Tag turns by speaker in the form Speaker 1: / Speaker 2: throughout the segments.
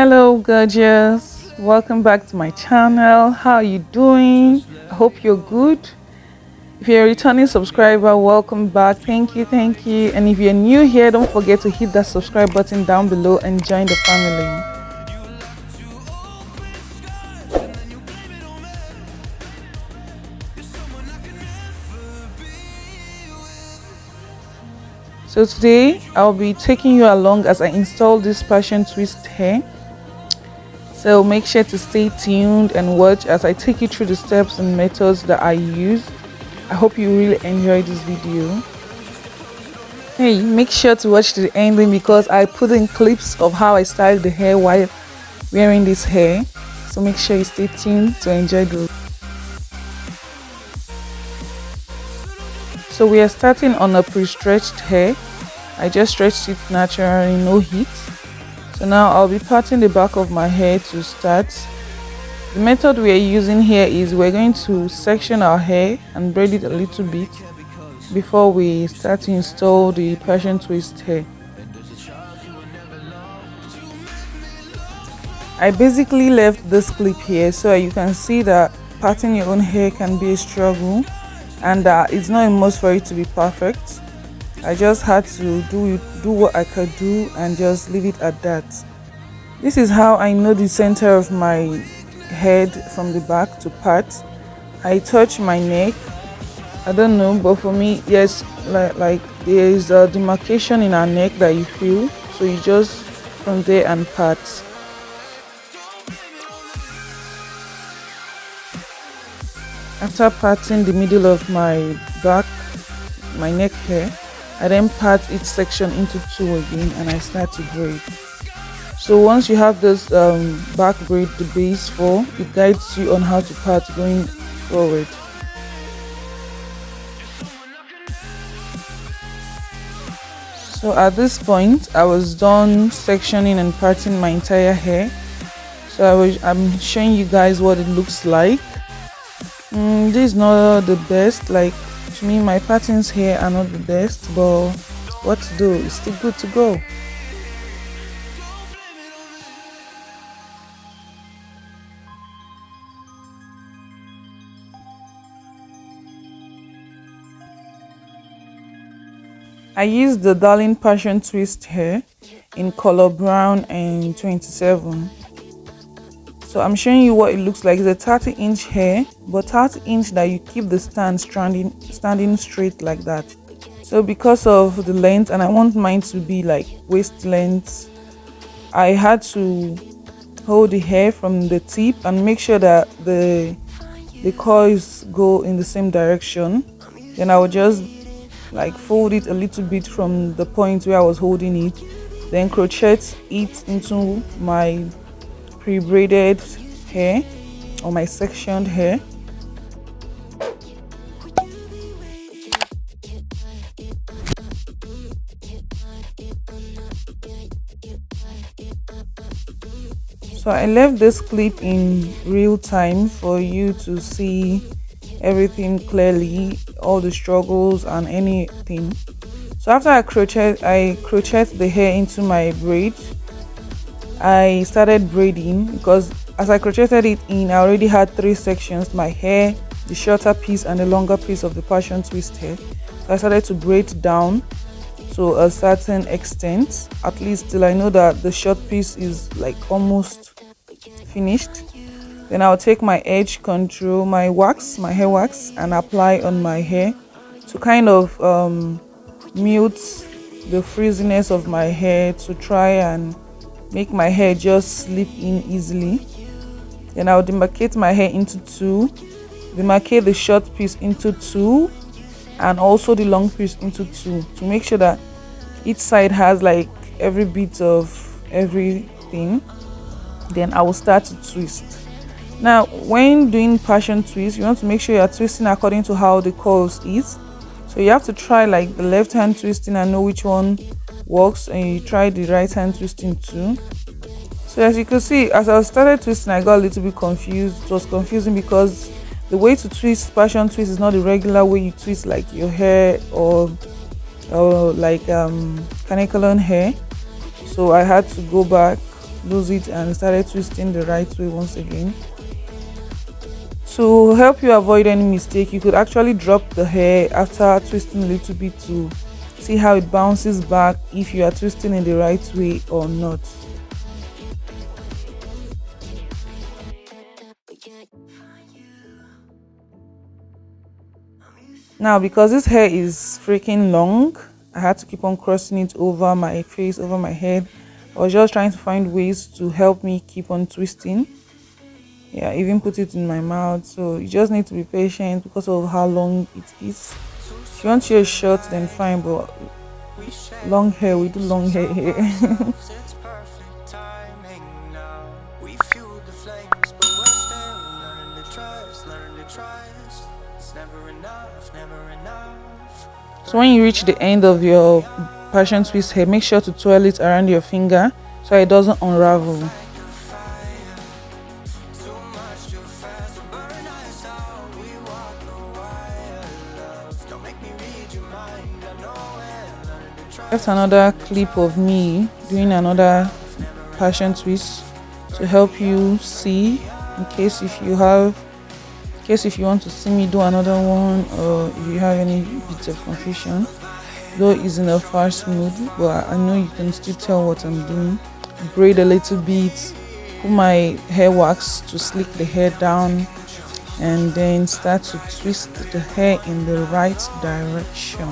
Speaker 1: Hello gorgeous, welcome back to my channel. How are you doing? I hope you're good. If you're a returning subscriber, welcome back. Thank you. And if you're new here, don't forget to hit that subscribe button down below and join the family. So today I'll be taking you along as I install this passion twist hair. So make sure to stay tuned and watch as I take you through the steps and methods that I use. I hope you really enjoy this video. Hey, make sure to watch to the ending because I put in clips of how I styled the hair while wearing this hair. So make sure you stay tuned to enjoy the. So we are starting on a pre-stretched hair. I just stretched it naturally, no heat. So now I'll be parting the back of my hair to start. The method we are using here is we're going to section our hair and braid it a little bit before we start to install the passion twist hair. I basically left this clip here so you can see that parting your own hair can be a struggle and it's not a must for it to be perfect. I just had to do what I could do and just leave it at that. This is how I know the center of my head from the back to part. I touch my neck. I don't know, but for me, yes, like there is a demarcation in our neck that you feel. So you just from there and part. After parting the middle of my back, my neck hair, I then part each section into two again and I start to braid. So once you have this back braid, the base for, it guides you on how to part going forward. So at this point, I was done sectioning and parting my entire hair. So I'm showing you guys what it looks like. This is not the best, like to me my patterns here are not the best, but what to do, it's still good to go. I used the Darling Passion Twist hair in color brown and 27. So I'm showing you what it looks like. It's a 30-inch hair, but 30-inch that you keep the stand standing straight like that. So because of the length, and I want mine to be like waist length, I had to hold the hair from the tip and make sure that the coils go in the same direction. Then I would just like fold it a little bit from the point where I was holding it, then crochet it into my pre-braided hair or my sectioned hair. So I left this clip in real time for you to see everything clearly, all the struggles and anything. So after I crochet the hair into my braid, I started braiding because as I crocheted it in, I already had three sections: my hair, the shorter piece and the longer piece of the passion twist hair. So I started to braid down to a certain extent, at least till I know that the short piece is like almost finished. Then I'll take my edge control, my hair wax, and apply on my hair to kind of mute the frizziness of my hair, to try and make my hair just slip in easily. Then I'll demarcate my hair into two, demarcate the short piece into two, and also the long piece into two, to make sure that each side has like every bit of everything. Then I will start to twist. Now when doing passion twist, you want to make sure you are twisting according to how the coils is. So you have to try like the left hand twisting and know which one works, and you try the right hand twisting too. So as you can see, as I started twisting, I got a little bit confused. It was confusing because the way to twist passion twist is not the regular way you twist like your hair or like caniculum hair. So I had to go back lose it and started twisting the right way once again. To help you avoid any mistake, you could actually drop the hair after twisting a little bit to see how it bounces back, if you are twisting in the right way or not. Now, because this hair is freaking long, I had to keep on crossing it over my face, over my head. I was just trying to find ways to help me keep on twisting. Yeah, I even put it in my mouth. So you just need to be patient because of how long it is. If you want your short, then fine, but long hair, we do long hair here. So when you reach the end of your passion twist hair, make sure to twirl it around your finger so it doesn't unravel. That's another clip of me doing another passion twist to help you see, in case if you want to see me do another one, or if you have any bits of confusion. Though it's in a fast mood, but I know you can still tell what I'm doing. Braid a little bit, put my hair wax to slick the hair down, and then start to twist the hair in the right direction.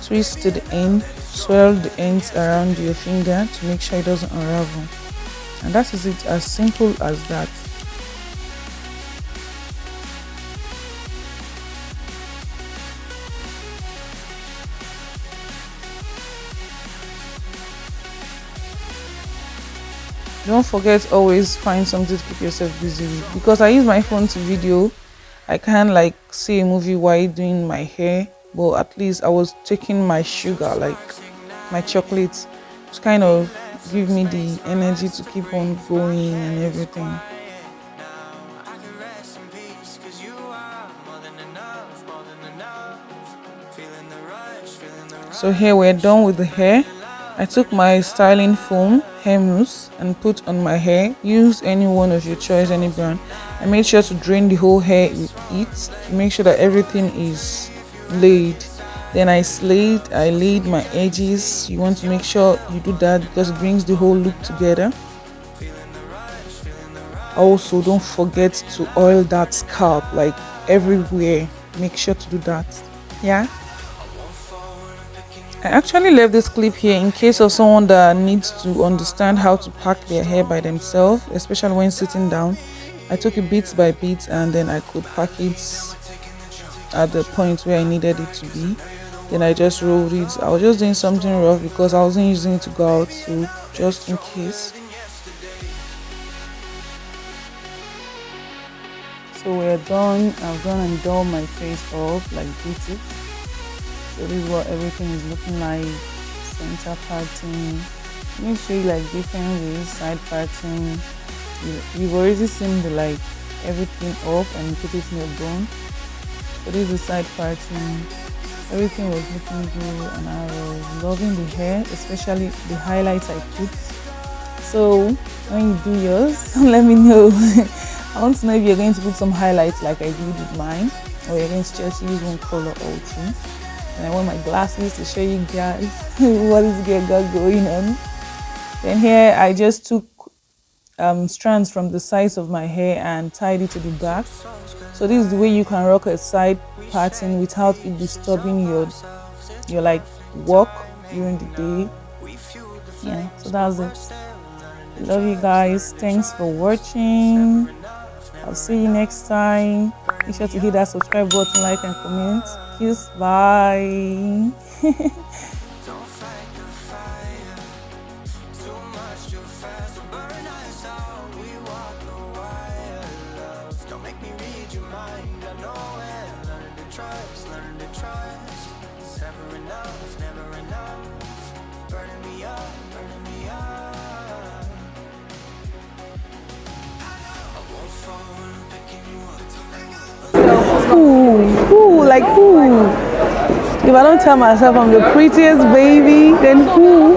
Speaker 1: Twist to the end, swirl the ends around your finger to make sure it doesn't unravel. And that is it, as simple as that. Don't forget, always find something to keep yourself busy with. Because I use my phone to video, I can't like see a movie while doing my hair, but at least I was taking my sugar, like my chocolates, to kind of give me the energy to keep on going and everything. So here we're done with the hair. I took my styling foam, hair mousse, and put on my hair. Use any one of your choice, any brand. I made sure to drain the whole hair with it to make sure that everything is laid. Then I laid my edges. You want to make sure you do that because it brings the whole look together. Also, don't forget to oil that scalp, like everywhere. Make sure to do that. Yeah. I actually left this clip here in case of someone that needs to understand how to pack their hair by themselves, especially when sitting down. I took it bit by bit and then I could pack it at the point where I needed it to be. Then I just rolled it. I was just doing something rough because I wasn't using it to go out, so just in case. So we're done. I've gone and done my face off like this. So this is what everything is looking like. Center parting. Let me show you like different ways. Side parting. You've already seen the like everything up and put it in your bone. So this is the side parting. Everything was looking good and I was loving the hair, especially the highlights I put. So when you do yours, let me know. I want to know if you're going to put some highlights like I did with mine, or you're going to just use one color or two. And I want my glasses to show you guys what is got going on. Then here I just took strands from the sides of my hair and tied it to the back. So this is the way you can rock a side parting without it disturbing your like walk during the day. Yeah, so that's it. Love you guys. Thanks for watching. I'll see you next time. Make sure to hit that subscribe button, like and comment. Peace. Bye. Like who? If I don't tell myself I'm the prettiest baby, then who?